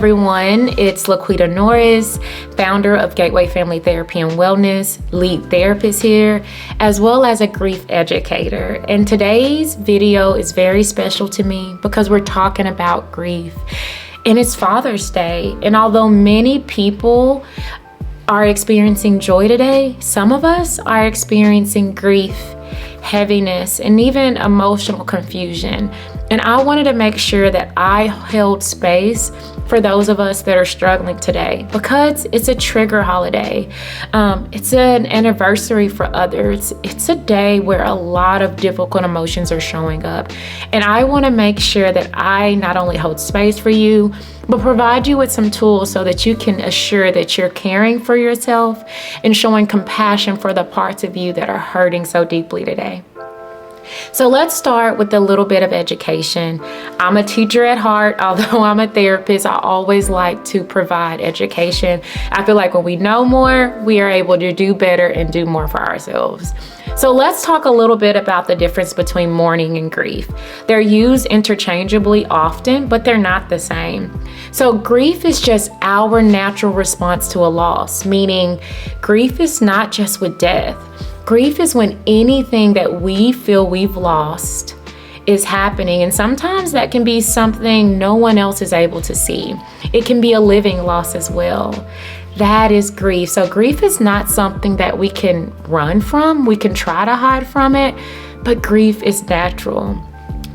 everyone, it's Laquita Norris, founder of Gateway Family Therapy and Wellness, lead therapist here, as well as a grief educator. And today's video is very special to me because we're talking about grief. And it's Father's Day. And although many people are experiencing joy today, some of us are experiencing grief, heaviness, and even emotional confusion. And I wanted to make sure that I held space for those of us that are struggling today because it's a trigger holiday. It's an anniversary for others. It's a day where a lot of difficult emotions are showing up. And I want to make sure that I not only hold space for you, but provide you with some tools so that you can assure that you're caring for yourself and showing compassion for the parts of you that are hurting so deeply today. So let's start with a little bit of education. I'm a teacher at heart. Although I'm a therapist, I always like to provide education. I feel like when we know more, we are able to do better and do more for ourselves. So let's talk a little bit about the difference between mourning and grief. They're used interchangeably often, but they're not the same. So grief is just our natural response to a loss, meaning grief is not just with death. Grief is when anything that we feel we've lost is happening. And sometimes that can be something no one else is able to see. It can be a living loss as well. That is grief. So grief is not something that we can run from. We can try to hide from it, but grief is natural.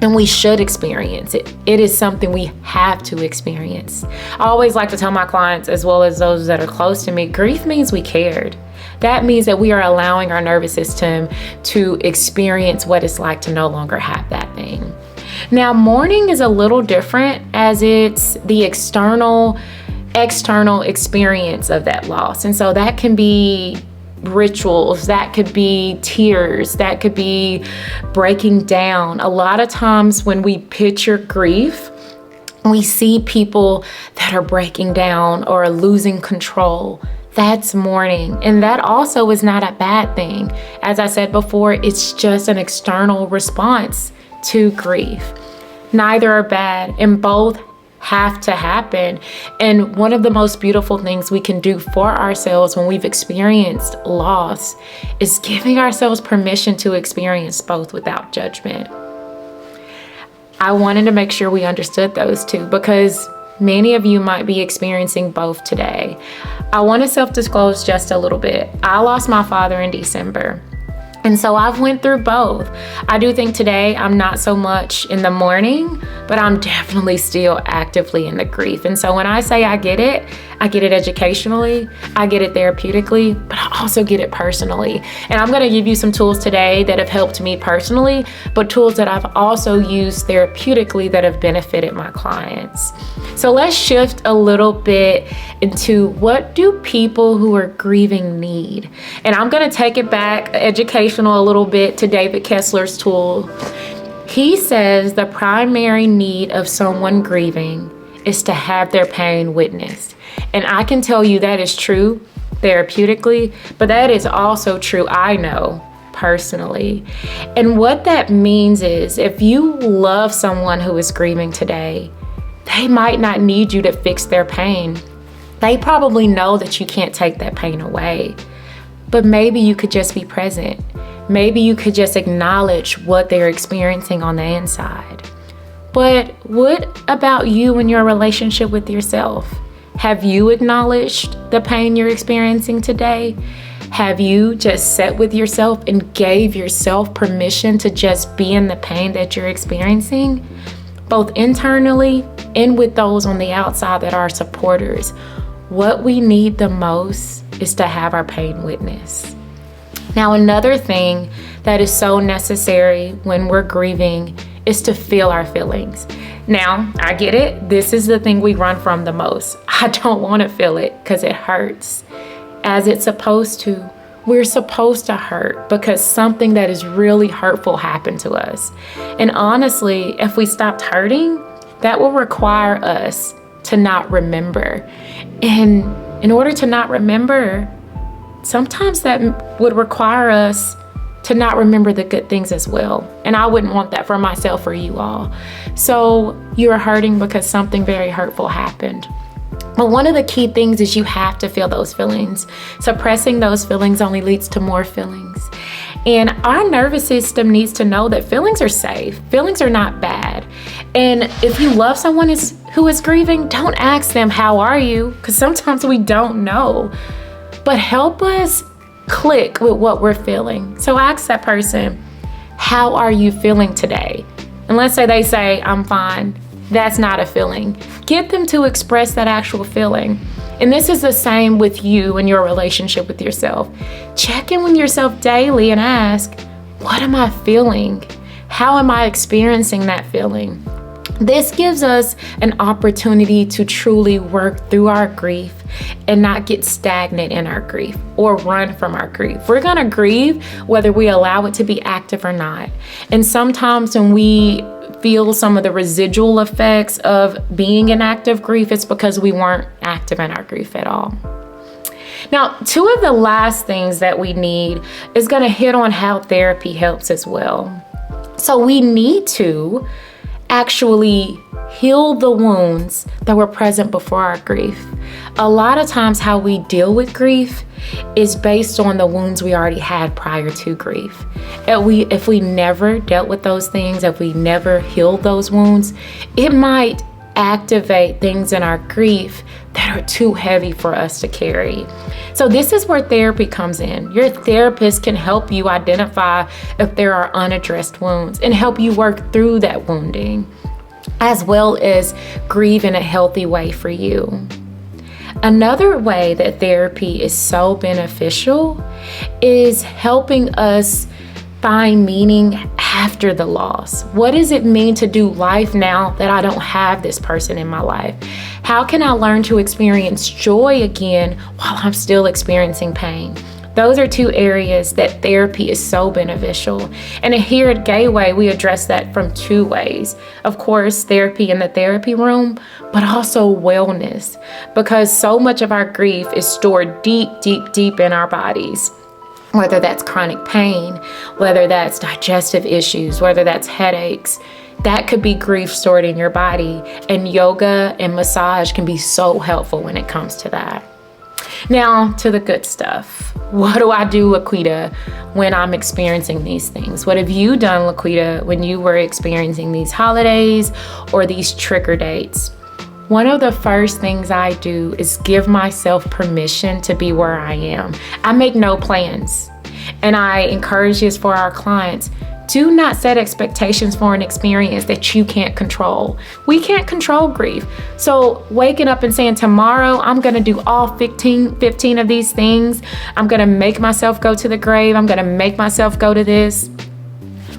And we should experience it. It is something we have to experience. I always like to tell my clients, as well as those that are close to me, grief means we cared. That means that we are allowing our nervous system to experience what it's like to no longer have that thing. Now, mourning is a little different as it's the external experience of that loss. And so that can be rituals, that could be tears, that could be breaking down. A lot of times when we picture grief, we see people that are breaking down or losing control. That's mourning. And that also is not a bad thing. As I said before, it's just an external response to grief. Neither are bad, and both have to happen. And one of the most beautiful things we can do for ourselves when we've experienced loss is giving ourselves permission to experience both without judgment. I wanted to make sure we understood those two because many of you might be experiencing both today. I want to self-disclose just a little bit. I lost my father in December. And so I've went through both. I do think today I'm not so much in the mourning, but I'm definitely still actively in the grief. And so when I say I get it educationally, I get it therapeutically, but I also get it personally. And I'm gonna give you some tools today that have helped me personally, but tools that I've also used therapeutically that have benefited my clients. So let's shift a little bit into what do people who are grieving need? And I'm gonna take it back educational a little bit to David Kessler's tool. He says the primary need of someone grieving is to have their pain witnessed. And I can tell you that is true therapeutically, but that is also true, I know, personally. And what that means is if you love someone who is grieving today, they might not need you to fix their pain. They probably know that you can't take that pain away, but maybe you could just be present. Maybe you could just acknowledge what they're experiencing on the inside. But what about you and your relationship with yourself? Have you acknowledged the pain you're experiencing today? Have you just sat with yourself and gave yourself permission to just be in the pain that you're experiencing, both internally and with those on the outside that are supporters? What we need the most is to have our pain witnessed. Now, another thing that is so necessary when we're grieving is to feel our feelings. Now, I get it. This is the thing we run from the most. I don't want to feel it because it hurts. As it's supposed to. We're supposed to hurt because something that is really hurtful happened to us. And honestly, if we stopped hurting, that will require us to not remember. And in order to not remember, sometimes that would require us to not remember the good things as well. And I wouldn't want that for myself or you all. So you're hurting because something very hurtful happened. But one of the key things is you have to feel those feelings. Suppressing those feelings only leads to more feelings. And our nervous system needs to know that feelings are safe. Feelings are not bad. And if you love someone who is grieving, don't ask them, how are you? Because sometimes we don't know. But help us click with what we're feeling. So ask that person, how are you feeling today? And let's say they say, I'm fine. That's not a feeling. Get them to express that actual feeling. And this is the same with you and your relationship with yourself. Check in with yourself daily and ask, what am I feeling? How am I experiencing that feeling? This gives us an opportunity to truly work through our grief and not get stagnant in our grief or run from our grief. We're gonna grieve whether we allow it to be active or not. And sometimes when we feel some of the residual effects of being in active grief, it's because we weren't active in our grief at all. Now, two of the last things that we need is gonna hit on how therapy helps as well. So we need to actually heal the wounds that were present before our grief. A lot of times how we deal with grief is based on the wounds we already had prior to grief. If we never dealt with those things, if we never healed those wounds, it might activate things in our grief that are too heavy for us to carry. So this is where therapy comes in. Your therapist can help you identify if there are unaddressed wounds and help you work through that wounding, as well as grieve in a healthy way for you. Another way that therapy is so beneficial is helping us find meaning after the loss. What does it mean to do life now that I don't have this person in my life? How can I learn to experience joy again while I'm still experiencing pain? Those are two areas that therapy is so beneficial. And here at Gateway, we address that from two ways. Of course, therapy in the therapy room, but also wellness, because so much of our grief is stored deep, deep, deep in our bodies. Whether that's chronic pain, whether that's digestive issues, whether that's headaches, that could be grief stored in your body. And yoga and massage can be so helpful when it comes to that. Now to the good stuff. What do I do, Laquita, when I'm experiencing these things? What have you done, Laquita, when you were experiencing these holidays or these trigger dates? One of the first things I do is give myself permission to be where I am. I make no plans. And I encourage this for our clients. Do not set expectations for an experience that you can't control. We can't control grief. So waking up and saying, tomorrow I'm gonna do all 15 of these things. I'm gonna make myself go to the grave. I'm gonna make myself go to this.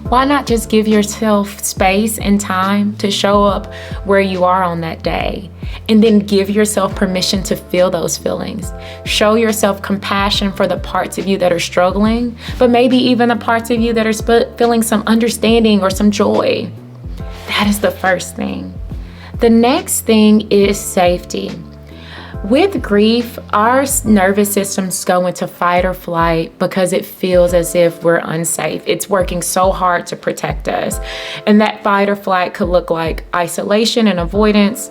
Why not just give yourself space and time to show up where you are on that day? And then give yourself permission to feel those feelings. Show yourself compassion for the parts of you that are struggling, but maybe even the parts of you that are feeling some understanding or some joy. That is the first thing. The next thing is safety. With grief, our nervous systems go into fight or flight because it feels as if we're unsafe. It's working so hard to protect us. And that fight or flight could look like isolation and avoidance,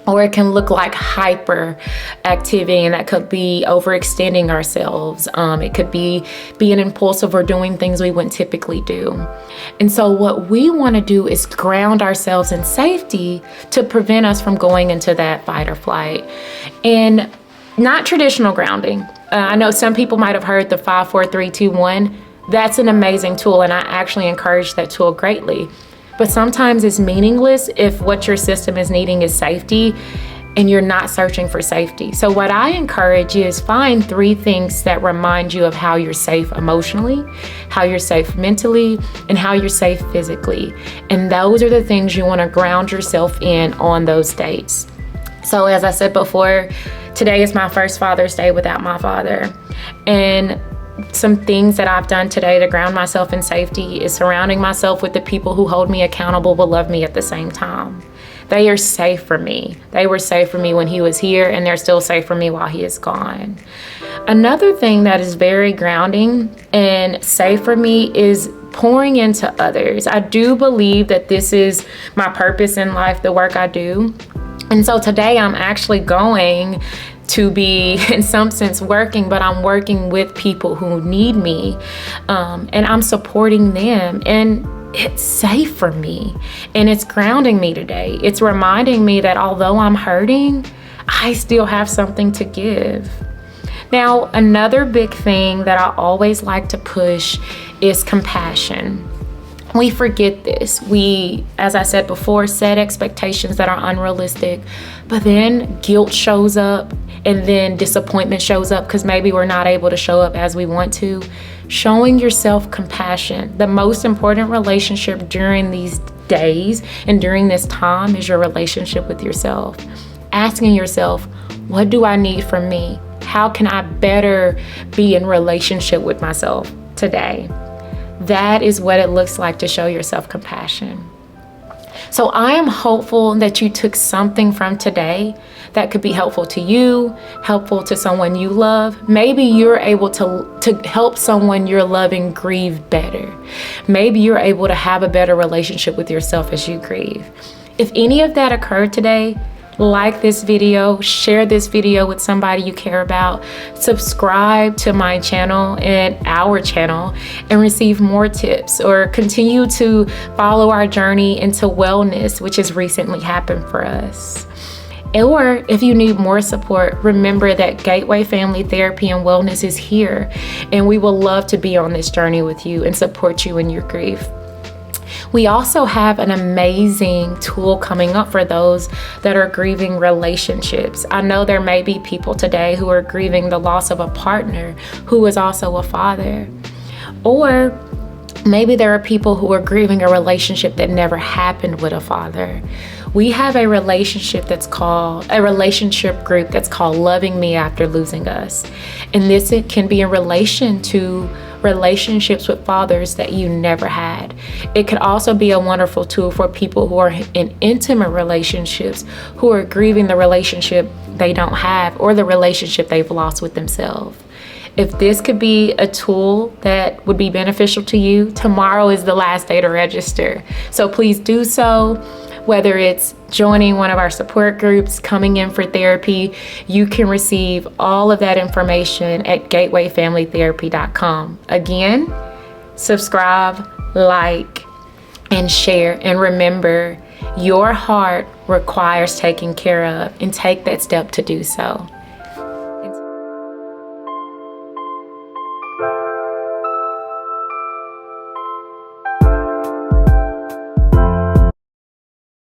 or it can look like hyperactivity, and that could be overextending ourselves. It could be being impulsive or doing things we wouldn't typically do. And so what we want to do is ground ourselves in safety to prevent us from going into that fight or flight. And not traditional grounding. I know some people might have heard the 5, 4, 3, 2, 1. That's an amazing tool, and I actually encourage that tool greatly. But sometimes it's meaningless if what your system is needing is safety and you're not searching for safety. So what I encourage you is find 3 things that remind you of how you're safe emotionally, how you're safe mentally, and how you're safe physically. And those are the things you want to ground yourself in on those dates. So as I said before, today is my first Father's Day without my father. And some things that I've done today to ground myself in safety is surrounding myself with the people who hold me accountable but love me at the same time. They are safe for me. They were safe for me when he was here, and they're still safe for me while he is gone. Another thing that is very grounding and safe for me is pouring into others. I do believe that this is my purpose in life, the work I do. And so today I'm actually going to be, in some sense, working, but I'm working with people who need me, and I'm supporting them. And it's safe for me, and it's grounding me today. It's reminding me that although I'm hurting, I still have something to give. Now, another big thing that I always like to push is compassion. We forget this. We, as I said before, set expectations that are unrealistic, but then guilt shows up, and then disappointment shows up because maybe we're not able to show up as we want to. Showing yourself compassion. The most important relationship during these days and during this time is your relationship with yourself. Asking yourself, what do I need from me? How can I better be in relationship with myself today? That is what it looks like to show yourself compassion. So I am hopeful that you took something from today that could be helpful to you, helpful to someone you love. Maybe you're able to help someone you're loving grieve better. Maybe you're able to have a better relationship with yourself as you grieve. If any of that occurred today, like this video, share this video with somebody you care about, subscribe to my channel and our channel, and receive more tips, or continue to follow our journey into wellness, which has recently happened for us. Or if you need more support, remember that Gateway Family Therapy and Wellness is here, and we will love to be on this journey with you and support you in your grief. We also have an amazing tool coming up for those that are grieving relationships. I know there may be people today who are grieving the loss of a partner who is also a father. Or maybe there are people who are grieving a relationship that never happened with a father. We have a relationship group that's called Loving Me After Losing Us. And this can be in relation to relationships with fathers that you never had. It could also be a wonderful tool for people who are in intimate relationships, who are grieving the relationship they don't have or the relationship they've lost with themselves. If this could be a tool that would be beneficial to you, tomorrow is the last day to register. So please do so. Whether it's joining one of our support groups, coming in for therapy, you can receive all of that information at gatewayfamilytherapy.com. Again, subscribe, like, and share. And remember, your heart requires taking care of, and take that step to do so.